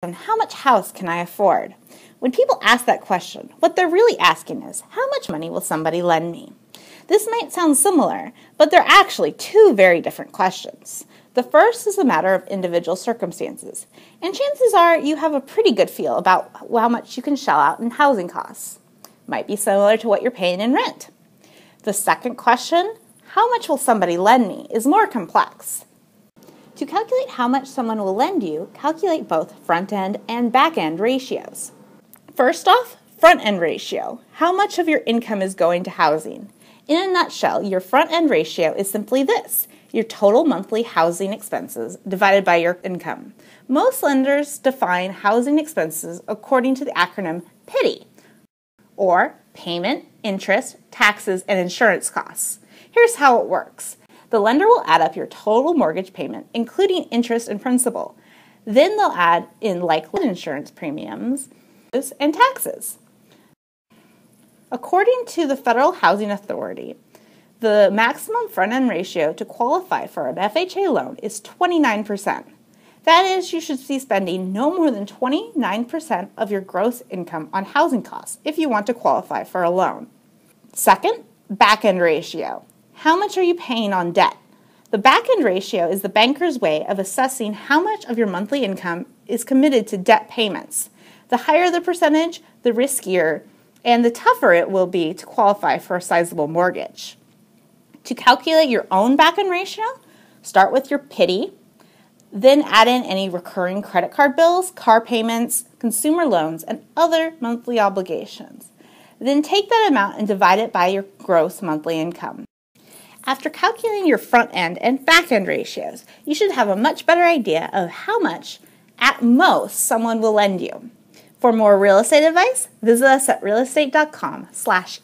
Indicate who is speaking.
Speaker 1: And how much house can I afford? When people ask that question, what they're really asking is, how much money will somebody lend me? This might sound similar, but they're actually two very different questions. The first is a matter of individual circumstances, and chances are you have a pretty good feel about how much you can shell out in housing costs. Might be similar to what you're paying in rent. The second question, how much will somebody lend me, is more complex. To calculate how much someone will lend you, calculate both front-end and back-end ratios. First off, front-end ratio. How much of your income is going to housing? In a nutshell, your front-end ratio is simply this: your total monthly housing expenses divided by your income. Most lenders define housing expenses according to the acronym PITI, or Payment, Interest, Taxes, and Insurance Costs. Here's how it works. The lender will add up your total mortgage payment, including interest and principal. Then they'll add in likely insurance premiums and taxes. According to the Federal Housing Authority, the maximum front-end ratio to qualify for an FHA loan is 29%. That is, you should be spending no more than 29% of your gross income on housing costs if you want to qualify for a loan. Second, back-end ratio. How much are you paying on debt? The back-end ratio is the banker's way of assessing how much of your monthly income is committed to debt payments. The higher the percentage, the riskier and the tougher it will be to qualify for a sizable mortgage. To calculate your own back-end ratio, start with your PITI, then add in any recurring credit card bills, car payments, consumer loans, and other monthly obligations. Then take that amount and divide it by your gross monthly income. After calculating your front-end and back-end ratios, you should have a much better idea of how much, at most, someone will lend you. For more real estate advice, visit us at realestate.com/advice.